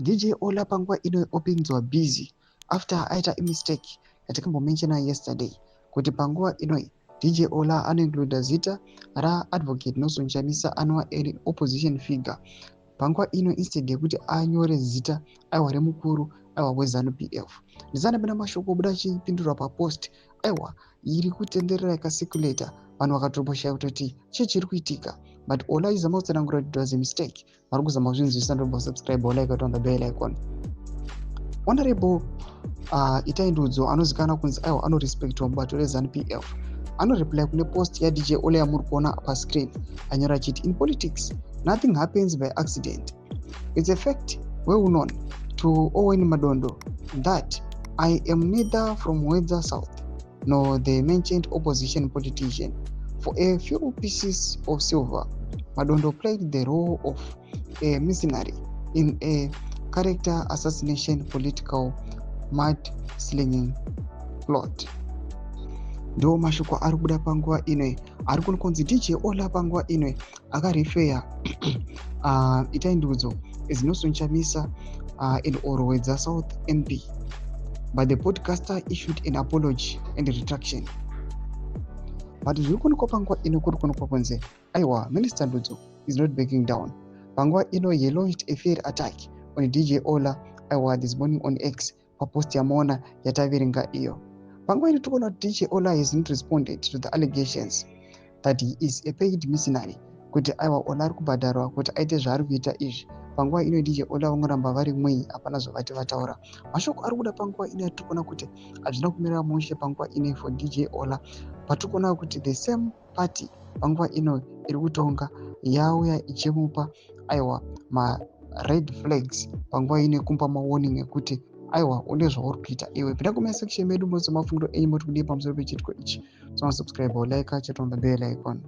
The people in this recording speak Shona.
DJ Ola panguva ino opinzwa busy after aita mistake yatakambomenshana yesterday kuti panguva inoi DJ Ola anoincluda zita raadvocate Nelson Chamisa anova opposition figure panguva ino instead yekuti anyore zita aiwa remukuru aiwa wezanu PF. Ndisana pena mashoko obuda achipindura papost aiwa iri kutenderera ikacirculator vanhu vakatoposhaya kutoti chii chiri kuitika, but Ola izama kutsanangura kuti it was a mistake. Vari kuzama kuzvinzwisa ndoba subscribe Ola ikati on the bell icon. Honorable Itai Ndudzo anozikana kunzi aiwa anorespektwa mubato rezanu PF anoreply kune post yaDJ Ola yamuri kuona pascreen anyora achiti in politics nothing happens by accident. It's a fact well known to Owen Madondo that I am neither from Wedza South nor the mentioned opposition politician. For a few pieces of silver, Madondo played the role of a mercenary in a character assassination political mud-slinging plot. Ndo mashoko ari kubuda panguva inoi ari kunzi DJ Ola panguva inoi akarefeya Itai Ndudzo is Nelson Chamisa in Wedza South MP, but the podcaster issued an apology and a retraction. But zviri kuonekwa panguva ino kuri kuonekwa kunzi aiwa Minister Ndudzo is not backing down. Panguva ino he launched a fair attack on DJ Ola aiwa this morning on X papost yamaona yataverenga iyo. Panguva ino tikuona kuti DJ Ola has not responded to the allegations that he is a paid mercenary, kuti aiwa Ola ari kubhadharwa kuti aite zvaari kuita izvi. Panguva ino DJ Ola vangoramba vari mwei, hapana zvavati vataura. Mashoko ari kuda panguva ino yatikuona kuti hazvina kumirira mushe panguva ino for DJ Ola, patikuona kuti the same party panguva ino iri kutonga yauya ichimupa aiwa ma red flags panguva ino kumpa mawarning ekuti aiwa une zvauri kuita iwe. Pinda kuma section medu mose mafungiro enyu moti kudii pamusoro pechitiko ichi. So subscribe or like, chat on the bell icon.